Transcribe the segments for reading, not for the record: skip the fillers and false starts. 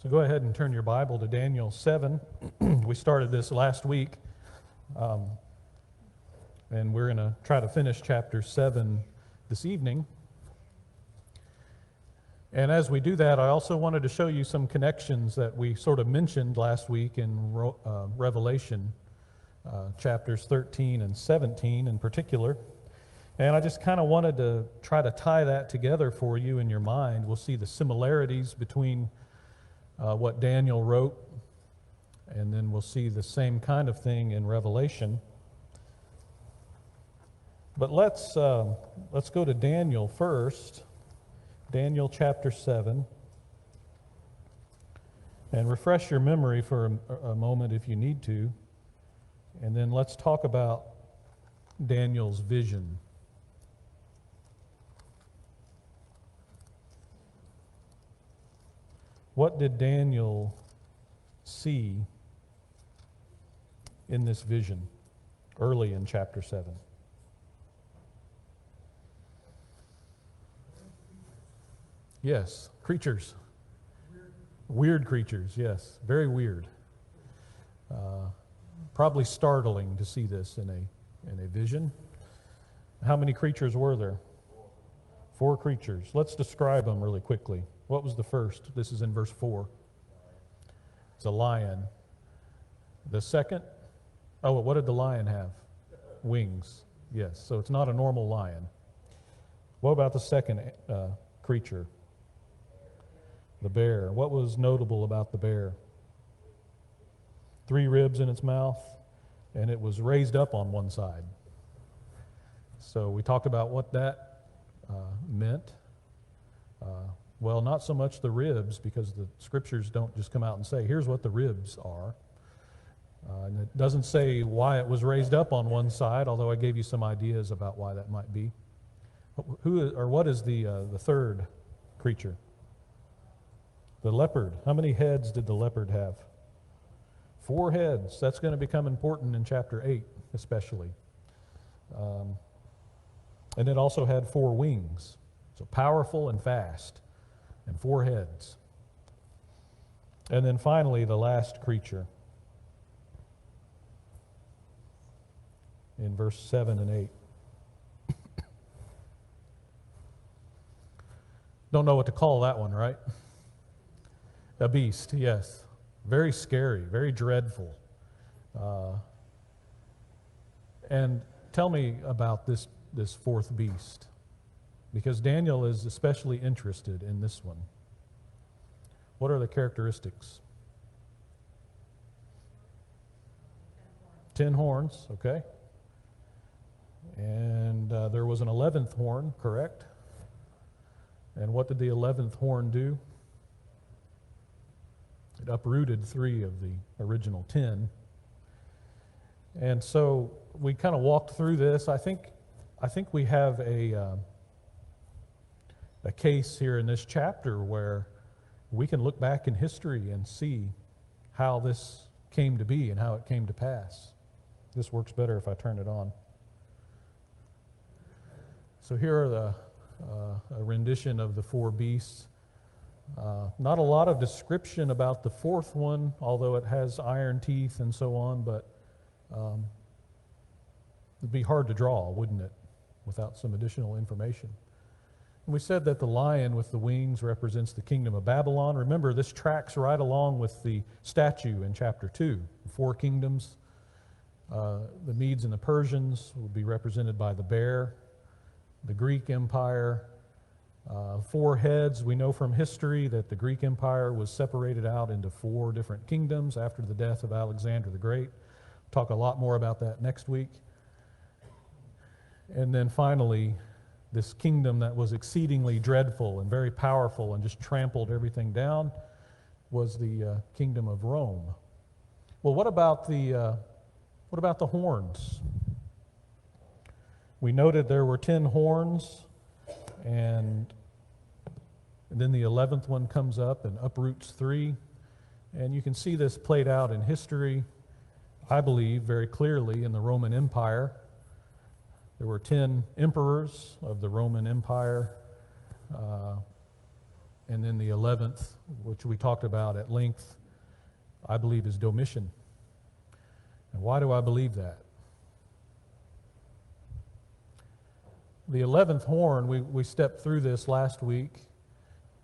So go ahead and turn your Bible to Daniel 7. We started this last week, and we're going to try to finish chapter 7 this evening. And as we do that, I also wanted to show you some connections that we sort of mentioned last week in Revelation, chapters 13 and 17 in particular. And I just kind of wanted to try to tie that together for you in your mind. We'll see the similarities between what Daniel wrote, and then we'll see the same kind of thing in Revelation. But let's go to Daniel first, Daniel chapter 7, and refresh your memory for a moment if you need to, and then let's talk about Daniel's vision. What did Daniel see in this vision early in chapter 7? Yes, creatures. Weird creatures, yes. Very weird. Probably startling to see this in a vision. How many creatures were there? 4 creatures. Let's describe them really quickly. What was the first? This is in verse 4. It's a lion. The second, what did the lion have? Wings. Yes, so it's not a normal lion. What about the second creature? The bear. What was notable about the bear? 3 ribs in its mouth, and it was raised up on one side. So we talked about what that meant. Well, not so much the ribs, because the scriptures don't just come out and say, here's what the ribs are. And it doesn't say why it was raised up on one side, although I gave you some ideas about why that might be. What is the third creature? The leopard. How many heads did the leopard have? 4 heads. That's going to become important in chapter 8, especially. And it also had 4 wings. So powerful and fast. And 4 heads. And then finally, the last creature. In verse 7 and 8. Don't know what to call that one, right? A beast, yes. Very scary, very dreadful. And tell me about this 4th beast, because Daniel is especially interested in this one. What are the characteristics? 10 horns, okay. And there was an 11th horn, correct? And what did the 11th horn do? It uprooted 3 of the original 10. And so we kind of walked through this. I think we have a case here in this chapter where we can look back in history and see how this came to be and how it came to pass. This works better if I turn it on. So here are a rendition of the 4 beasts. Not a lot of description about the 4th one, although it has iron teeth and so on, but it'd be hard to draw, wouldn't it, without some additional information. And we said that the lion with the wings represents the kingdom of Babylon. Remember, this tracks right along with the statue in chapter 2. 4 kingdoms. The Medes and the Persians will be represented by the bear. The Greek Empire. 4 heads. We know from history that the Greek Empire was separated out into 4 different kingdoms after the death of Alexander the Great. We'll talk a lot more about that next week. And then finally, this kingdom that was exceedingly dreadful and very powerful and just trampled everything down was the kingdom of Rome. Well, what about the horns? We noted there were 10 horns, and then the 11th one comes up and uproots 3. And you can see this played out in history, I believe, very clearly in the Roman Empire. There were 10 emperors of the Roman Empire. And then the 11th, which we talked about at length, I believe is Domitian. And why do I believe that? The 11th horn, we stepped through this last week.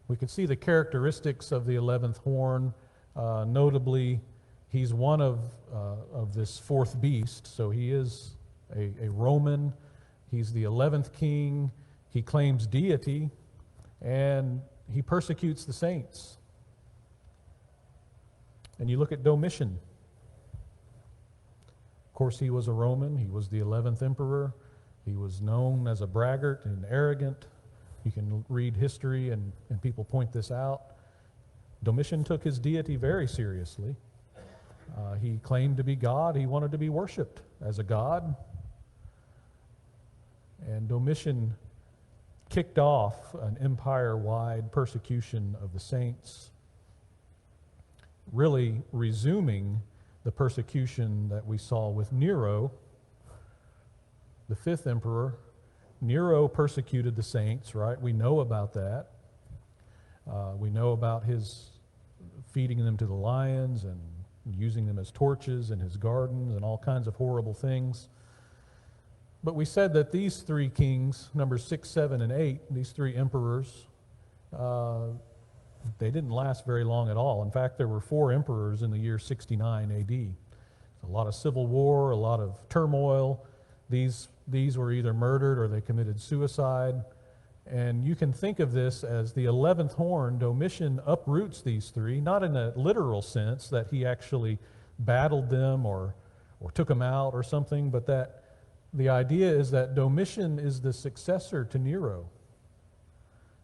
We could see the characteristics of the 11th horn. Notably, he's one of this fourth beast, so he is a Roman. He's the 11th king. He claims deity, and he persecutes the saints. And you look at Domitian. Of course, he was a Roman. He was the 11th emperor. He was known as a braggart and arrogant. You can read history, and people point this out. Domitian took his deity very seriously. He claimed to be God. He wanted to be worshipped as a god. And Domitian kicked off an empire-wide persecution of the saints, really resuming the persecution that we saw with Nero, the fifth emperor. Nero persecuted the saints, right? We know about that. We know about his feeding them to the lions and using them as torches in his gardens and all kinds of horrible things. But we said that these three kings, numbers 6, 7, and 8, these three emperors, they didn't last very long at all. In fact, there were 4 emperors in the year 69 AD. A lot of civil war, a lot of turmoil. These were either murdered or they committed suicide. And you can think of this as the 11th horn. Domitian uproots these three, not in a literal sense that he actually battled them or took them out or something, but that the idea is that Domitian is the successor to Nero.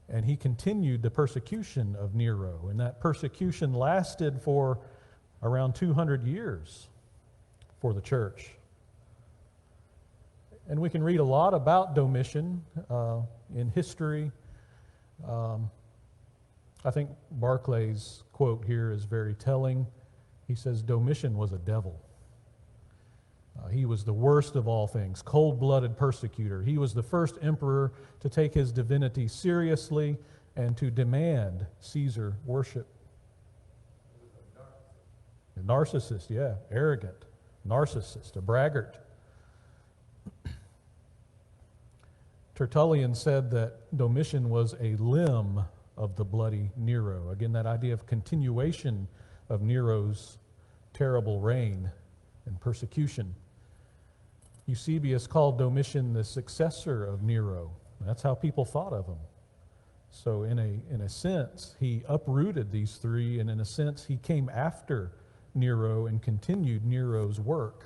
And he continued the persecution of Nero. And that persecution lasted for around 200 years for the church. And we can read a lot about Domitian in history. I think Barclay's quote here is very telling. He says, Domitian was a devil. He was the worst of all things, cold-blooded persecutor. He was the first emperor to take his divinity seriously and to demand Caesar worship. A narcissist, yeah, arrogant, narcissist, a braggart. Tertullian said that Domitian was a limb of the bloody Nero. Again, that idea of continuation of Nero's terrible reign and persecution. Eusebius called Domitian the successor of Nero. That's how people thought of him. So in a sense, he uprooted these three, and in a sense, he came after Nero and continued Nero's work.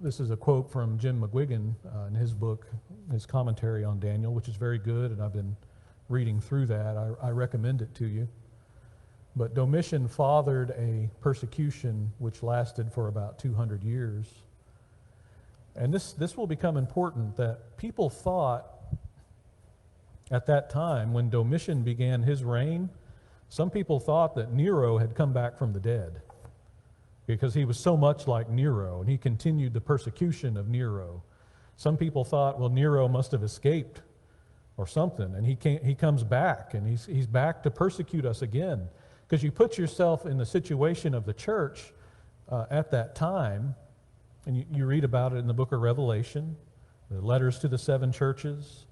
This is a quote from Jim McGuigan in his book, his commentary on Daniel, which is very good, and I've been reading through that. I recommend it to you. But Domitian fathered a persecution which lasted for about 200 years. And this will become important, that people thought at that time, when Domitian began his reign, some people thought that Nero had come back from the dead because he was so much like Nero, and he continued the persecution of Nero. Some people thought, well, Nero must have escaped or something, and he comes back, and he's back to persecute us again. Because you put yourself in the situation of the church at that time, and you read about it in the book of Revelation, the letters to the 7 churches.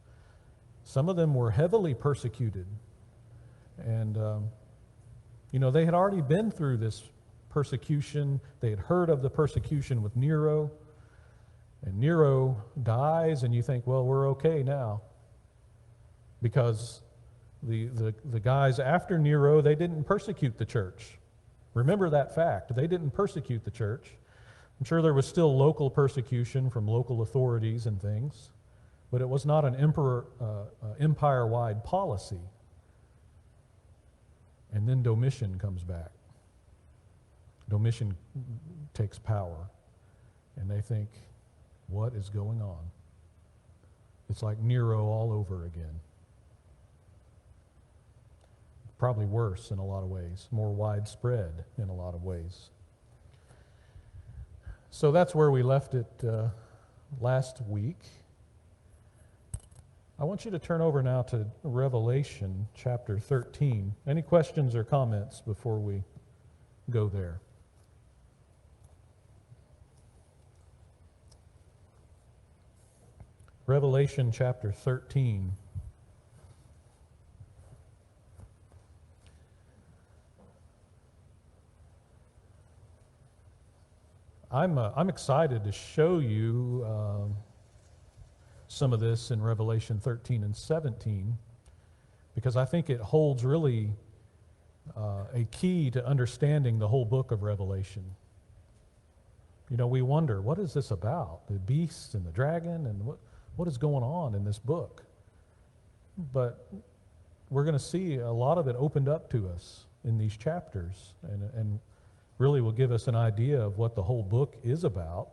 Some of them were heavily persecuted. And, they had already been through this persecution. They had heard of the persecution with Nero. And Nero dies, and you think, well, we're okay now. Because the guys after Nero, they didn't persecute the church. Remember that fact. They didn't persecute the church. I'm sure there was still local persecution from local authorities and things, but it was not an empire-wide policy. And then Domitian comes back. Domitian takes power, and they think, what is going on? It's like Nero all over again. Probably worse in a lot of ways, more widespread in a lot of ways. So that's where we left it last week. I want you to turn over now to Revelation chapter 13. Any questions or comments before we go there? Revelation chapter 13. I'm excited to show you some of this in Revelation 13 and 17 because I think it holds really a key to understanding the whole book of Revelation. You know, we wonder, what is this about? The beast and the dragon and what is going on in this book? But we're going to see a lot of it opened up to us in these chapters and really will give us an idea of what the whole book is about.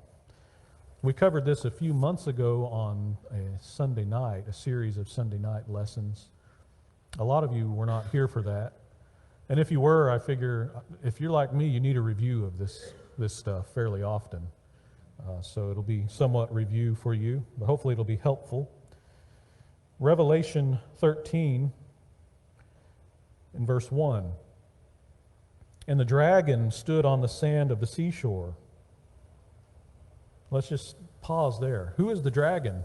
We covered this a few months ago on a Sunday night, a series of Sunday night lessons. A lot of you were not here for that. And if you were, I figure if you're like me, you need a review of this stuff fairly often. So it'll be somewhat review for you, but hopefully it'll be helpful. Revelation 13 in verse 1. And the dragon stood on the sand of the seashore. Let's just pause there. Who is the dragon?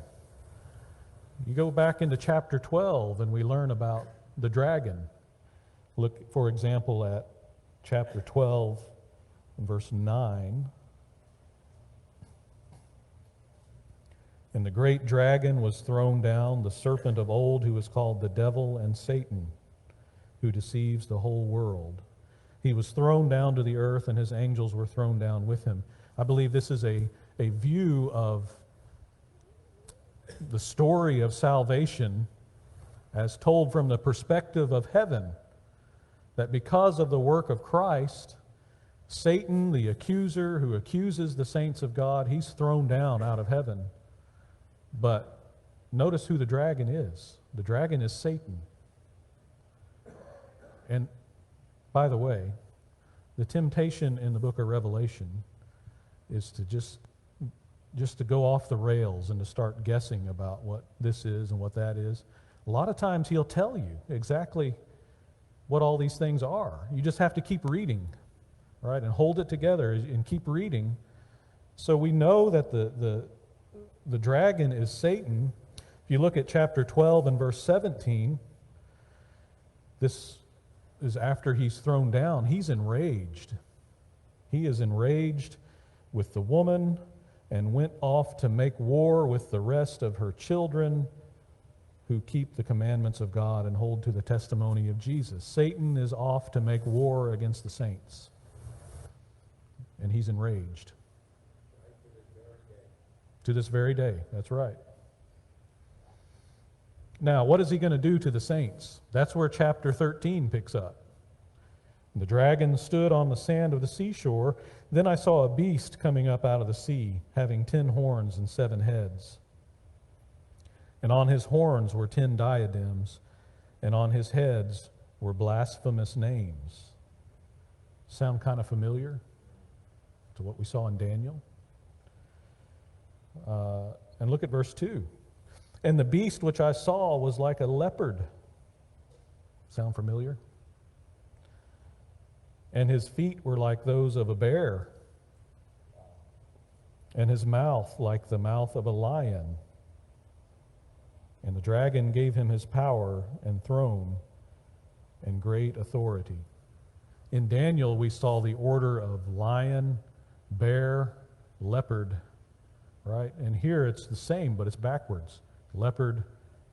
You go back into chapter 12 and we learn about the dragon. Look, for example, at chapter 12 and verse 9. And the great dragon was thrown down, the serpent of old, who is called the devil and Satan, who deceives the whole world. He was thrown down to the earth, and his angels were thrown down with him. I believe this is a view of the story of salvation as told from the perspective of heaven, that because of the work of Christ, Satan, the accuser who accuses the saints of God, he's thrown down out of heaven. But notice who the dragon is. The dragon is Satan. And by the way, the temptation in the book of Revelation is to just to go off the rails and to start guessing about what this is and what that is. A lot of times he'll tell you exactly what all these things are. You just have to keep reading, right? And hold it together and keep reading. So we know that the dragon is Satan. If you look at chapter 12 and verse 17, this is after he's thrown down. He's enraged. He is enraged with the woman and went off to make war with the rest of her children who keep the commandments of God and hold to the testimony of Jesus. Satan is off to make war against the saints. And he's enraged. To this very day. That's right. Now, what is he going to do to the saints? That's where chapter 13 picks up. The dragon stood on the sand of the seashore. Then I saw a beast coming up out of the sea, having 10 horns and 7 heads. And on his horns were 10 diadems, and on his heads were blasphemous names. Sound kind of familiar to what we saw in Daniel? And look at verse 2. And the beast which I saw was like a leopard. Sound familiar? And his feet were like those of a bear, and his mouth like the mouth of a lion. And the dragon gave him his power and throne and great authority. In Daniel, we saw the order of lion, bear, leopard, right? And here it's the same, but it's backwards. Leopard,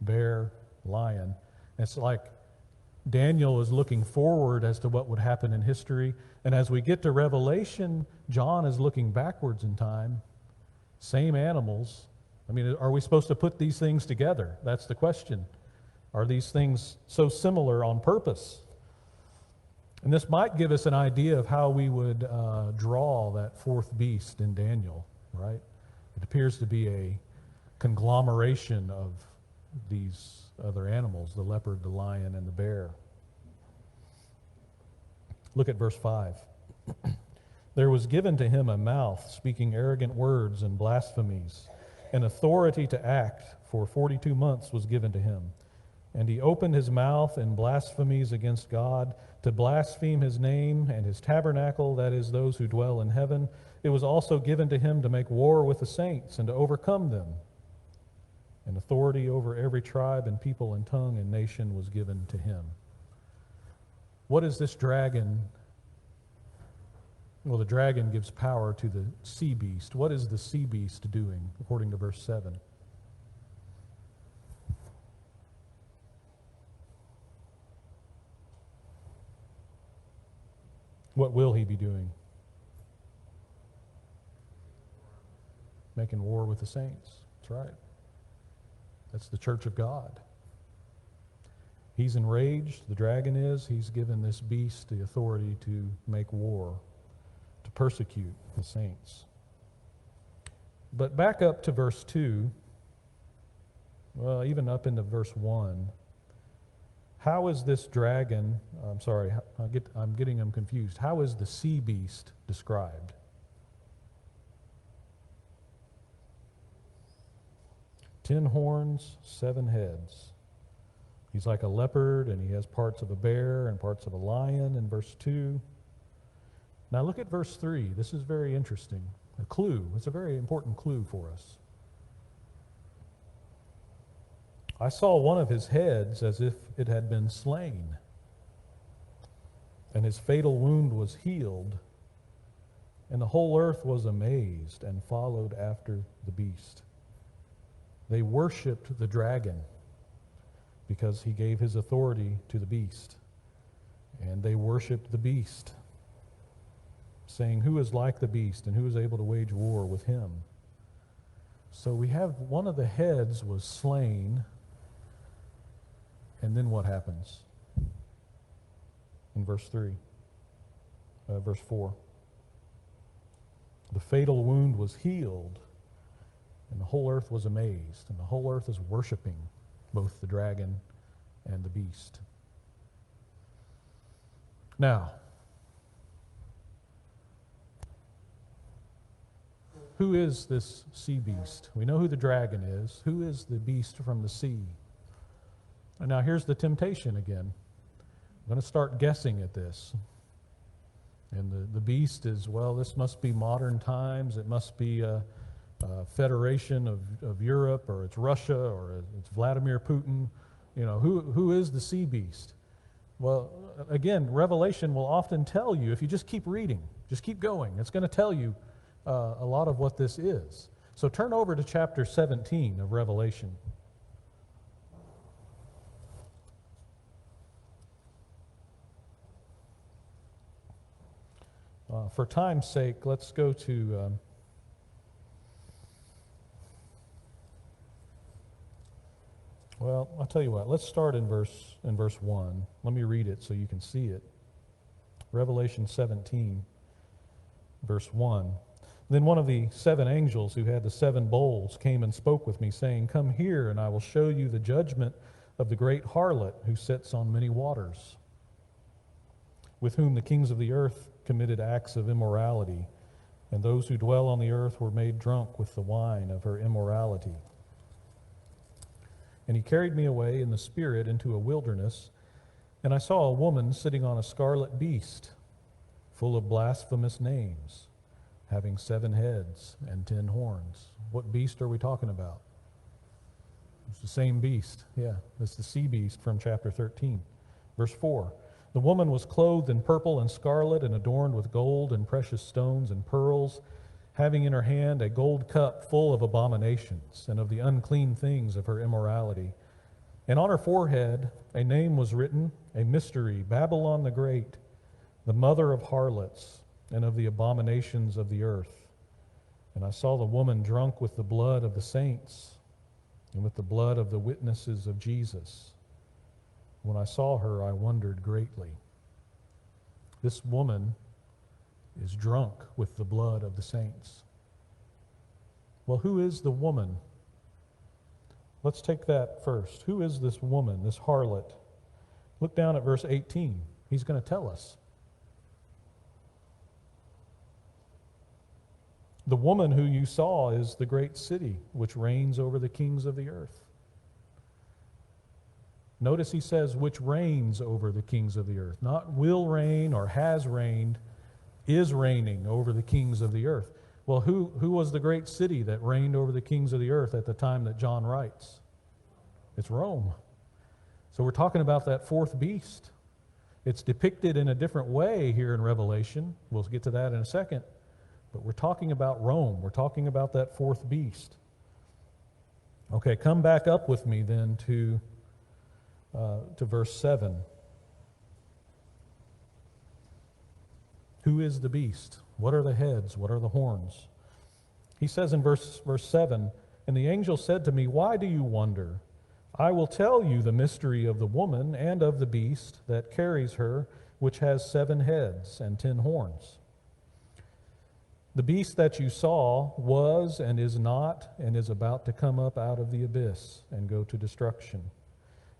bear, lion. It's like Daniel is looking forward as to what would happen in history. And as we get to Revelation, John is looking backwards in time. Same animals. I mean, are we supposed to put these things together? That's the question. Are these things so similar on purpose? And this might give us an idea of how we would draw that fourth beast in Daniel, right? It appears to be a conglomeration of these other animals, the leopard, the lion, and the bear. Look at verse 5. There was given to him a mouth speaking arrogant words and blasphemies. and authority to act for 42 months was given to him. And he opened his mouth in blasphemies against God, to blaspheme his name and his tabernacle, that is, those who dwell in heaven. It was also given to him to make war with the saints and to overcome them. And authority over every tribe and people and tongue and nation was given to him. What is this dragon? Well, the dragon gives power to the sea beast. What is the sea beast doing, according to verse 7? What will he be doing? Making war with the saints. That's right. That's the church of God. He's enraged, the dragon is. He's given this beast the authority to make war, to persecute the saints. But back up to verse 2, well, even up into verse 1. How is this dragon, I'm getting them confused. How is the sea beast described? Ten horns, 7 heads. He's like a leopard, and he has parts of a bear and parts of a lion in verse 2. Now look at verse 3. This is very interesting. A clue. It's a very important clue for us. I saw one of his heads as if it had been slain, and his fatal wound was healed, and the whole earth was amazed and followed after the beast. They worshipped the dragon because he gave his authority to the beast. And they worshipped the beast, saying, "Who is like the beast, and who is able to wage war with him?" So we have one of the heads was slain, and then what happens? In verse 4. The fatal wound was healed, and the whole earth was amazed, and the whole earth is worshiping both the dragon and the beast. Now, who is this sea beast? We know who the dragon is. Who is the beast from the sea? And now here's the temptation again. I'm going to start guessing at this. And the beast is, well, this must be modern times. It must be a federation of Europe, or it's Russia, or it's Vladimir Putin. You know, who is the sea beast? Well, again, Revelation will often tell you, if you just keep reading, just keep going, it's going to tell you a lot of what this is. So turn over to chapter 17 of Revelation. For time's sake, let's go to well, I'll tell you what. Let's start in verse 1. Let me read it so you can see it. Revelation 17, verse 1. Then one of the 7 angels who had the 7 bowls came and spoke with me, saying, "Come here, and I will show you the judgment of the great harlot who sits on many waters, with whom the kings of the earth committed acts of immorality, and those who dwell on the earth were made drunk with the wine of her immorality. And he carried me away in the spirit into a wilderness, and I saw a woman sitting on a scarlet beast, full of blasphemous names, having 7 heads and 10 horns." What beast are we talking about? It's the same beast. Yeah, it's the sea beast from chapter 13. Verse 4. The woman was clothed in purple and scarlet and adorned with gold and precious stones and pearls, having in her hand a gold cup full of abominations and of the unclean things of her immorality. And on her forehead a name was written, a mystery, Babylon the Great, the mother of harlots and of the abominations of the earth. And I saw the woman drunk with the blood of the saints and with the blood of the witnesses of Jesus. When I saw her, I wondered greatly. This woman is drunk with the blood of the saints. Well, who is the woman? Let's take that first. Who is this woman, this harlot? Look down at verse 18. He's going to tell us. The woman who you saw is the great city which reigns over the kings of the earth. Notice he says, which reigns over the kings of the earth. Not will reign or has reigned, is reigning over the kings of the earth. Well, who was the great city that reigned over the kings of the earth at the time that John writes? It's Rome. So we're talking about that fourth beast. It's depicted in a different way here in Revelation. We'll get to that in a second. But we're talking about Rome. We're talking about that fourth beast. Okay, come back up with me then to verse 7. Who is the beast? What are the heads? What are the horns? He says in verse 7, and the angel said to me, why do you wonder? I will tell you the mystery of the woman and of the beast that carries her, which has 7 heads and 10 horns. The beast that you saw was and is not and is about to come up out of the abyss and go to destruction.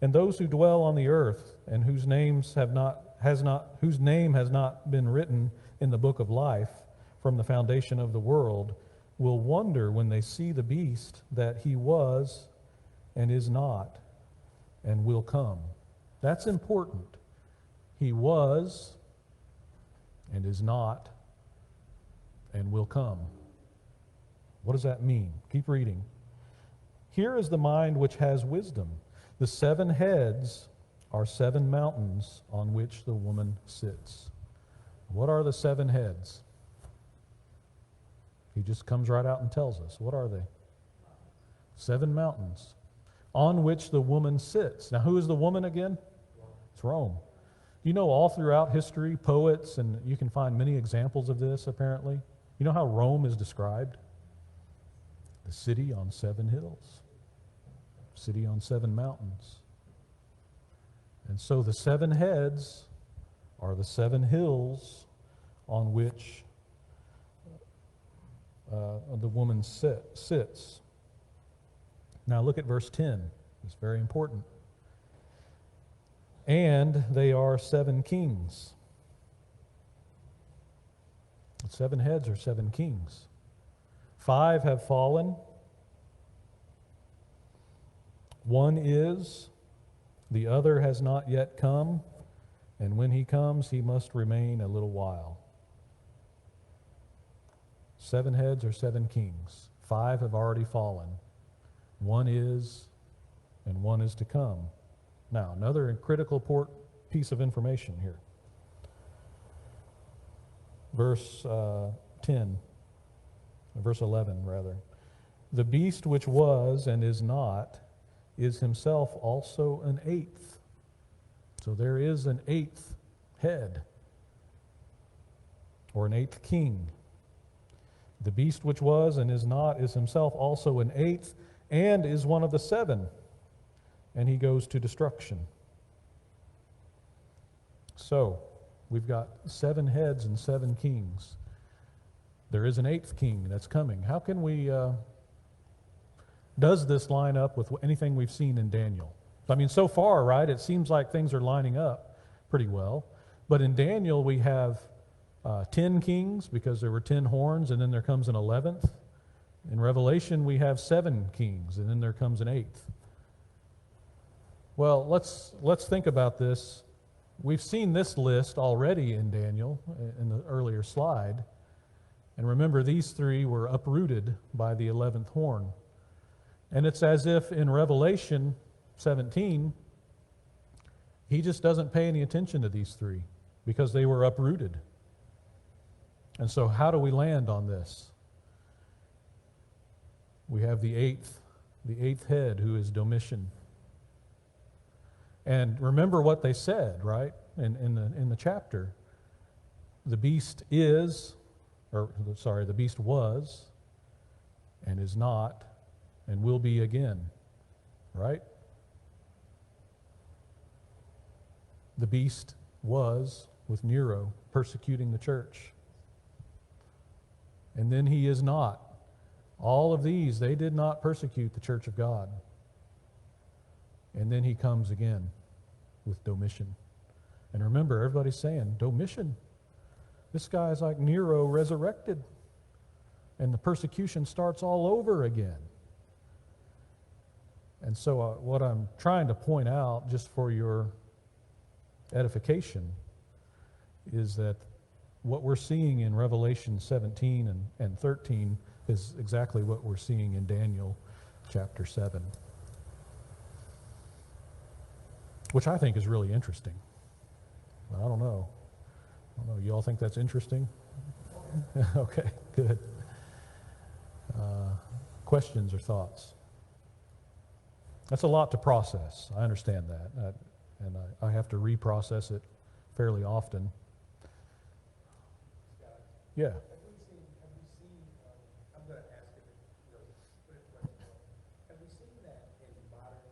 And those who dwell on the earth and whose name has not been written in the book of life from the foundation of the world will wonder when they see the beast that he was and is not and will come. That's important. He was and is not and will come. What does that mean? Keep reading. Here is the mind which has wisdom. The 7 heads are 7 mountains on which the woman sits. What are the 7 heads? He just comes right out and tells us. What are they? 7 mountains on which the woman sits. Now, who is the woman again? It's Rome. You know, all throughout history, poets, and you can find many examples of this, apparently. You know how Rome is described? The city on 7 hills. City on 7 mountains. And so the 7 heads are the 7 hills on which the woman sits. Now look at verse 10. It's very important. And they are 7 kings. 7 heads are 7 kings. 5 have fallen. 1 is, the other has not yet come, and when he comes, he must remain a little while. 7 heads are 7 kings. 5 have already fallen. 1 is, and 1 is to come. Now, another critical piece of information here. Verse 11, rather. The beast which was and is not is himself also an 8th. So there is an 8th head, or an 8th king. The beast which was and is not is himself also an 8th, and is one of the 7, and he goes to destruction. So, we've got 7 heads and 7 kings. There is an 8th king that's coming. How can we, does this line up with anything we've seen in Daniel? I mean, so far, right, it seems like things are lining up pretty well. But in Daniel, we have 10 kings because there were 10 horns, and then there comes an 11th. In Revelation, we have 7 kings, and then there comes an 8th. Well, let's think about this. We've seen this list already in Daniel, in the earlier slide. And remember, these 3 were uprooted by the 11th horn. And it's as if in Revelation 17, he just doesn't pay any attention to these 3 because they were uprooted. And so how do we land on this? We have the 8th head, who is Domitian. And remember what they said, right? In the chapter. The beast the beast was and is not and will be again. Right? The beast was with Nero persecuting the church. And then he is not. All of these, they did not persecute the church of God. And then he comes again with Domitian. And remember, everybody's saying, Domitian, this guy is like Nero resurrected. and the persecution starts all over again. And so what I'm trying to point out, just for your edification, is that what we're seeing in Revelation 17 and 13 is exactly what we're seeing in Daniel chapter 7, which I think is really interesting. But I don't know. You all think that's interesting? Okay, good. Questions or thoughts? That's a lot to process. I understand that. And I have to reprocess it fairly often. Yeah. Have we seen, I'm going to ask it, put it right now. Have we seen that in modern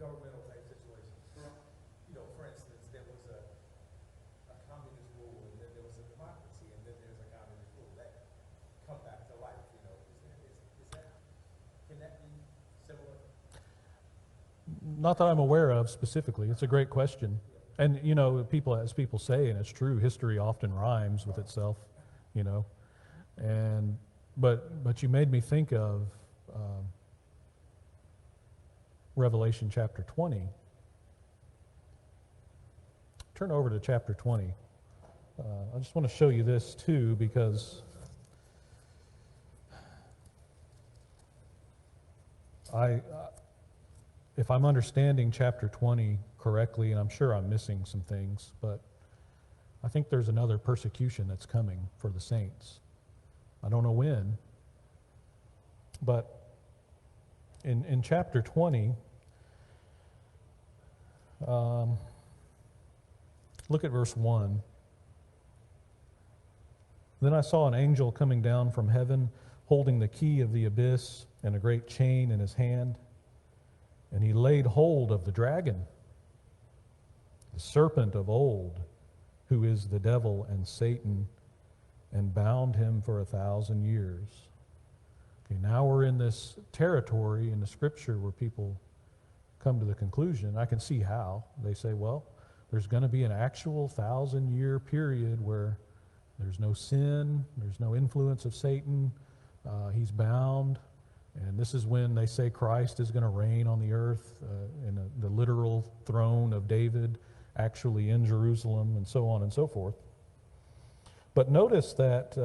governmental type situations? For instance, there was a communist rule, and then there was a democracy, and then there's a communist rule. That come back to life, can that be similar? Not that I'm aware of specifically. It's a great question. And, as people say, and it's true, history often rhymes with itself, And, but you made me think of Revelation chapter 20. Turn over to chapter 20. I just want to show you this too, because if I'm understanding chapter 20 correctly, and I'm sure I'm missing some things, but I think there's another persecution that's coming for the saints. I don't know when, but in chapter 20, look at verse 1. Then I saw an angel coming down from heaven, holding the key of the abyss and a great chain in his hand. And he laid hold of the dragon, the serpent of old, who is the devil and Satan, and bound him for 1,000 years. Okay, now we're in this territory in the scripture where people come to the conclusion. I can see how. They say, well, there's going to be an actual 1,000-year period where there's no sin, there's no influence of Satan, he's bound. And this is when they say Christ is going to reign on the earth in the literal throne of David, actually in Jerusalem, and so on and so forth. But notice that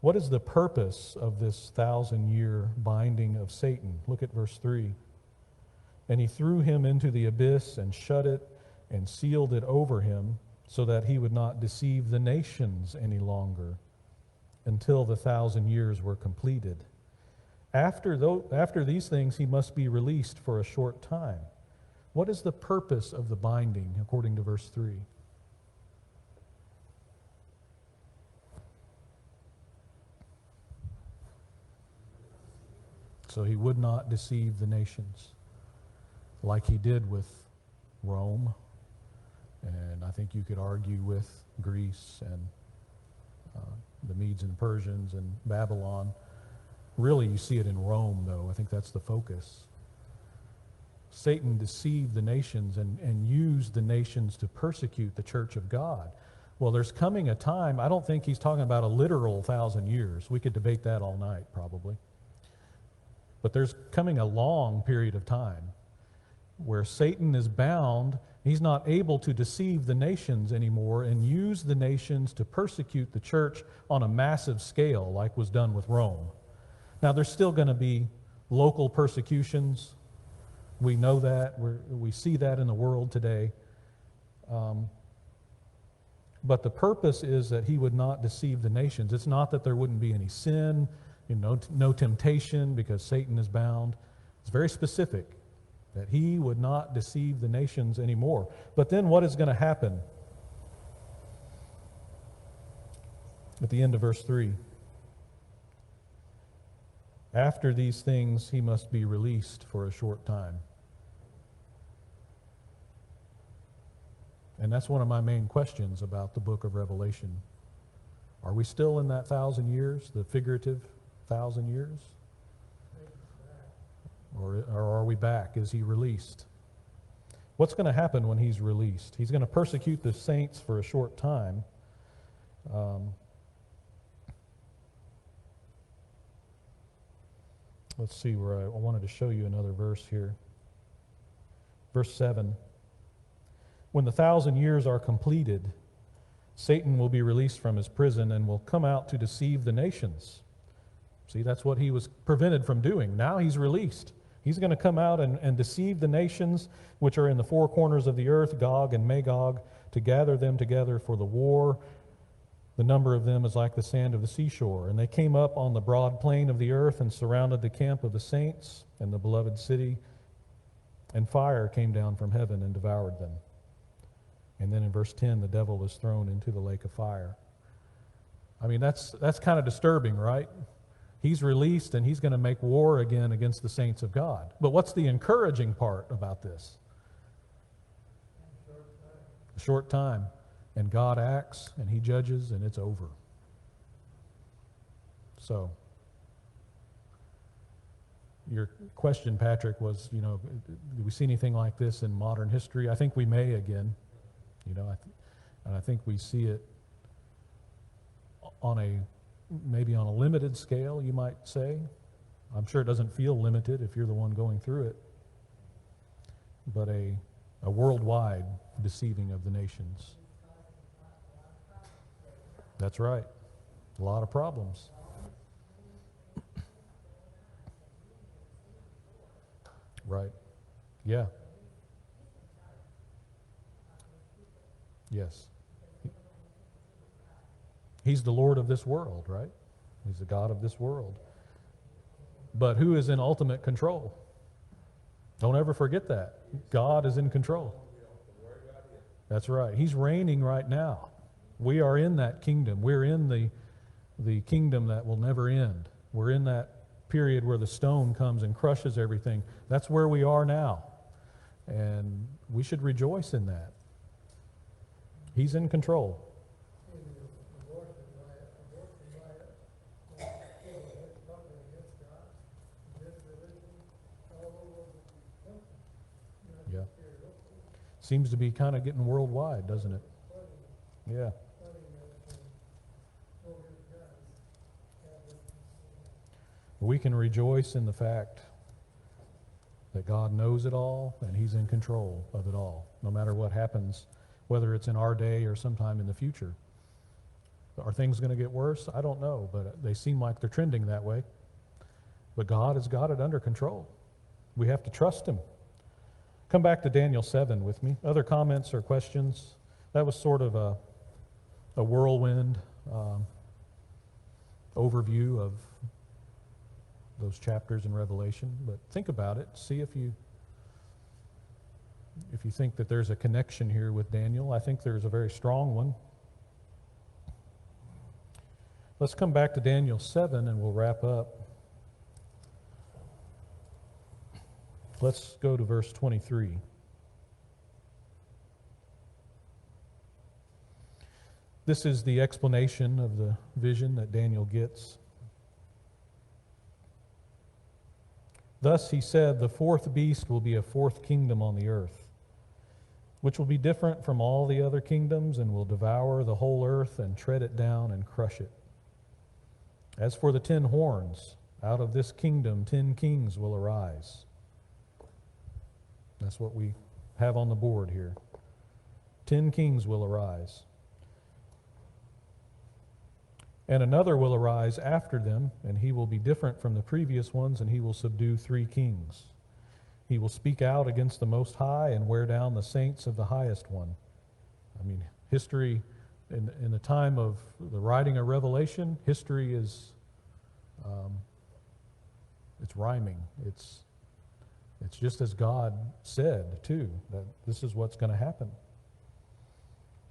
what is the purpose of this 1,000-year binding of Satan? Look at verse 3. And he threw him into the abyss and shut it and sealed it over him so that he would not deceive the nations any longer until the 1,000 years were completed. After these things, he must be released for a short time. What is the purpose of the binding, according to verse 3? So he would not deceive the nations like he did with Rome, and I think you could argue with Greece and the Medes and Persians and Babylon. Really, you see it in Rome, though. I think that's the focus. Satan deceived the nations and used the nations to persecute the church of God. Well, there's coming a time, I don't think he's talking about a literal 1,000 years. We could debate that all night, probably. But there's coming a long period of time where Satan is bound. He's not able to deceive the nations anymore and use the nations to persecute the church on a massive scale like was done with Rome. Now, there's still going to be local persecutions. We know that. We see that in the world today. But the purpose is that he would not deceive the nations. It's not that there wouldn't be any sin, no temptation because Satan is bound. It's very specific that he would not deceive the nations anymore. But then what is going to happen? At the end of verse 3. After these things, he must be released for a short time. And that's one of my main questions about the book of Revelation. Are we still in that 1,000 years, the figurative 1,000 years? Or are we back? Is he released? What's going to happen when he's released? He's going to persecute the saints for a short time. Let's see where I wanted to show you another verse here. Verse 7. When the 1,000 years are completed, Satan will be released from his prison and will come out to deceive the nations. See, that's what he was prevented from doing. Now he's released. He's going to come out and deceive the nations which are in the four corners of the earth, Gog and Magog, to gather them together for the war. The number of them is like the sand of the seashore. And they came up on the broad plain of the earth and surrounded the camp of the saints and the beloved city. And fire came down from heaven and devoured them. And then in verse 10, the devil was thrown into the lake of fire. I mean, that's kind of disturbing, right? He's released and he's going to make war again against the saints of God. But what's the encouraging part about this? A short time. And God acts and he judges and it's over. So, your question, Patrick, was, do we see anything like this in modern history? I think we may again. And I think we see it maybe on a limited scale, you might say. I'm sure it doesn't feel limited if you're the one going through it. But a worldwide deceiving of the nations. That's right. A lot of problems. Right. Yeah. Yes. He's the Lord of this world, right? He's the God of this world. But who is in ultimate control? Don't ever forget that. God is in control. That's right. He's reigning right now. We are in that kingdom. We're in the kingdom that will never end. We're in that period where the stone comes and crushes everything. That's where we are now. And we should rejoice in that. He's in control. Yeah. Seems to be kind of getting worldwide, doesn't it? Yeah. We can rejoice in the fact that God knows it all and he's in control of it all, no matter what happens, whether it's in our day or sometime in the future. Are things going to get worse? I don't know, but they seem like they're trending that way. But God has got it under control. We have to trust him. Come back to Daniel 7 with me. Other comments or questions? That was sort of a whirlwind overview of those chapters in Revelation. But think about it. See if you think that there's a connection here with Daniel. I think there's a very strong one. Let's come back to Daniel 7 and we'll wrap up. Let's go to verse 23. This is the explanation of the vision that Daniel gets. Thus he said, the fourth beast will be a fourth kingdom on the earth, which will be different from all the other kingdoms and will devour the whole earth and tread it down and crush it. As for the 10 horns, out of this kingdom 10 kings will arise. That's what we have on the board here. 10 kings will arise. And another will arise after them, and he will be different from the previous ones, and he will subdue 3 kings. He will speak out against the Most High and wear down the saints of the Highest One. I mean, history, in the time of the writing of Revelation, history is, it's rhyming. It's just as God said, too, that this is what's going to happen.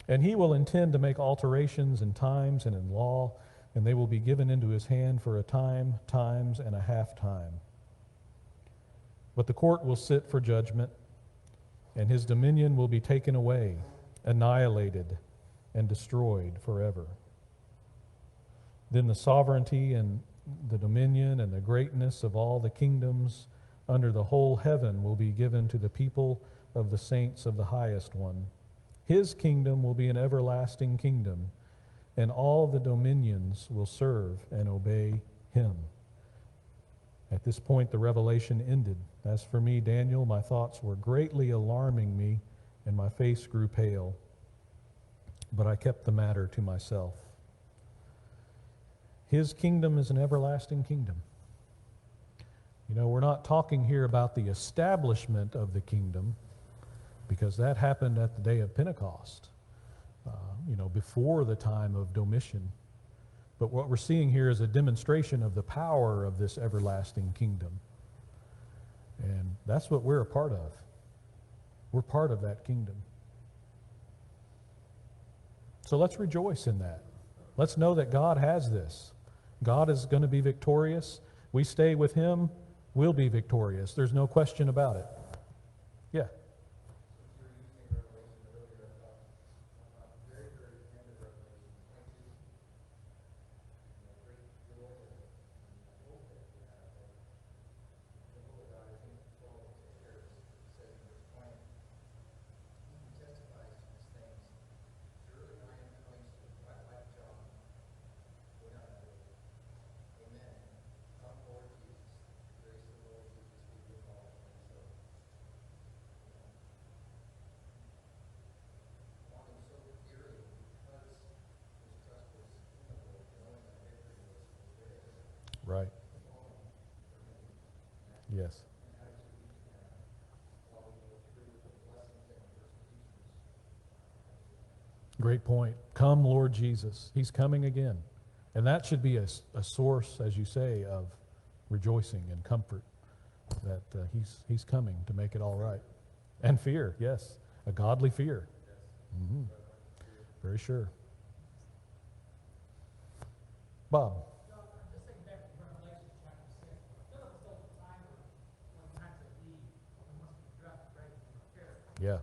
And he will intend to make alterations in times and in law, and they will be given into his hand for a time, times, and a half time. But the court will sit for judgment, and his dominion will be taken away, annihilated, and destroyed forever. Then the sovereignty and the dominion and the greatness of all the kingdoms under the whole heaven will be given to the people of the saints of the Highest One. His kingdom will be an everlasting kingdom, and all the dominions will serve and obey him. At this point, the revelation ended. As for me, Daniel, my thoughts were greatly alarming me, and my face grew pale. But I kept the matter to myself. His kingdom is an everlasting kingdom. You know, we're not talking here about the establishment of the kingdom, because that happened at the day of Pentecost, before the time of Domitian. But what we're seeing here is a demonstration of the power of this everlasting kingdom. And that's what we're a part of. We're part of that kingdom. So let's rejoice in that. Let's know that God has this. God is going to be victorious. We stay with Him, we'll be victorious. There's no question about it. Yeah. Right. Yes. Great point. Come, Lord Jesus. He's coming again. And that should be a source, as you say, of rejoicing and comfort that he's coming to make it all right. And fear, yes. A godly fear. Mm-hmm. Very sure. Bob. Yeah.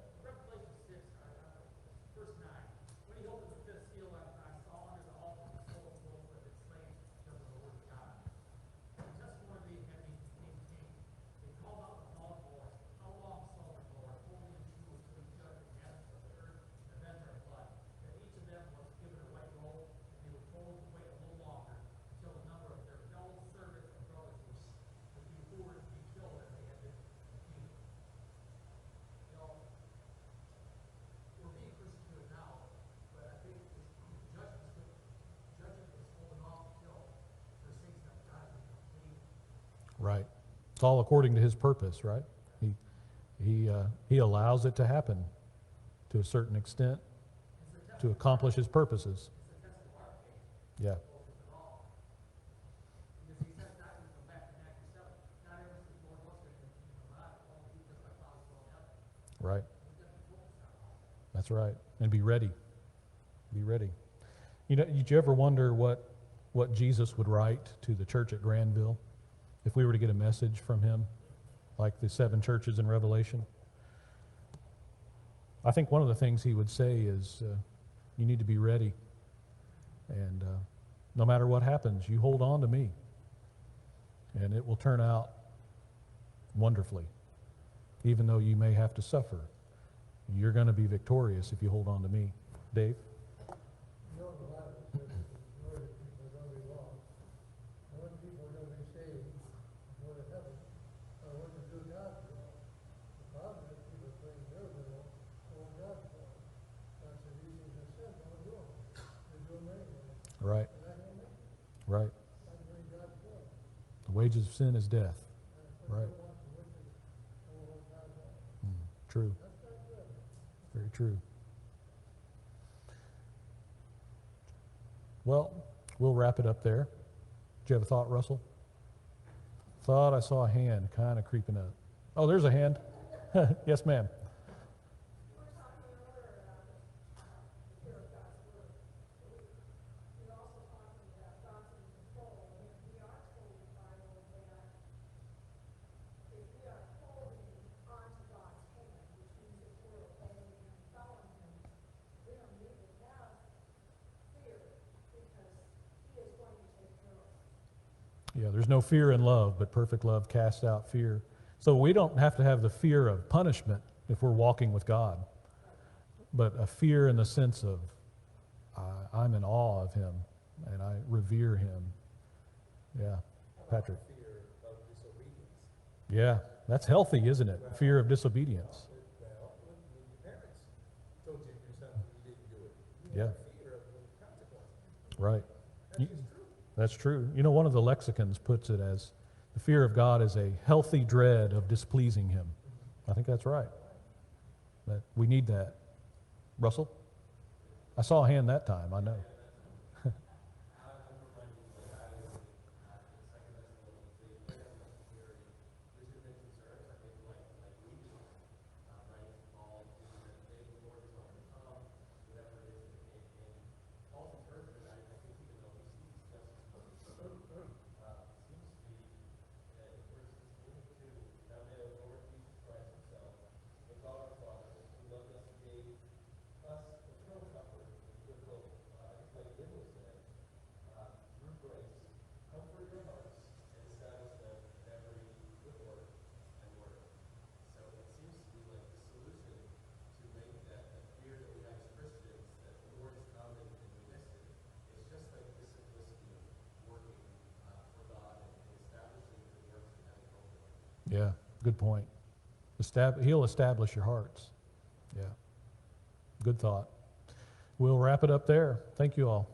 Right. It's all according to His purpose, right? He allows it to happen to a certain extent to accomplish His purposes. Yeah. Right. That's right. And be ready. Be ready. You know, did you ever wonder what Jesus would write to the church at Grandville if we were to get a message from Him, like the 7 churches in Revelation? I think one of the things He would say is, you need to be ready. And no matter what happens, you hold on to me. And it will turn out wonderfully. Even though you may have to suffer, you're going to be victorious if you hold on to me. Dave? Right. Right. The wages of sin is death. Right. True. Very true. Well, we'll wrap it up there. Do you have a thought, Russell? Thought I saw a hand kind of creeping up. Oh, there's a hand. Yes, ma'am. Yeah, there's no fear in love, but perfect love casts out fear. So we don't have to have the fear of punishment if we're walking with God, but a fear in the sense of I'm in awe of Him and I revere Him. Yeah, Patrick. Fear of Yeah, that's healthy, isn't it? Fear of disobedience. Well, when your parents told you to do something, you didn't do it. You Yeah, had a fear of the consequences. right. That's You- just true. That's true. You know, one of the lexicons puts it as the fear of God is a healthy dread of displeasing Him. I think that's right. That we need that. Russell? I saw a hand that time, I know. Yeah, good point. He'll establish your hearts. Yeah, good thought. We'll wrap it up there. Thank you all.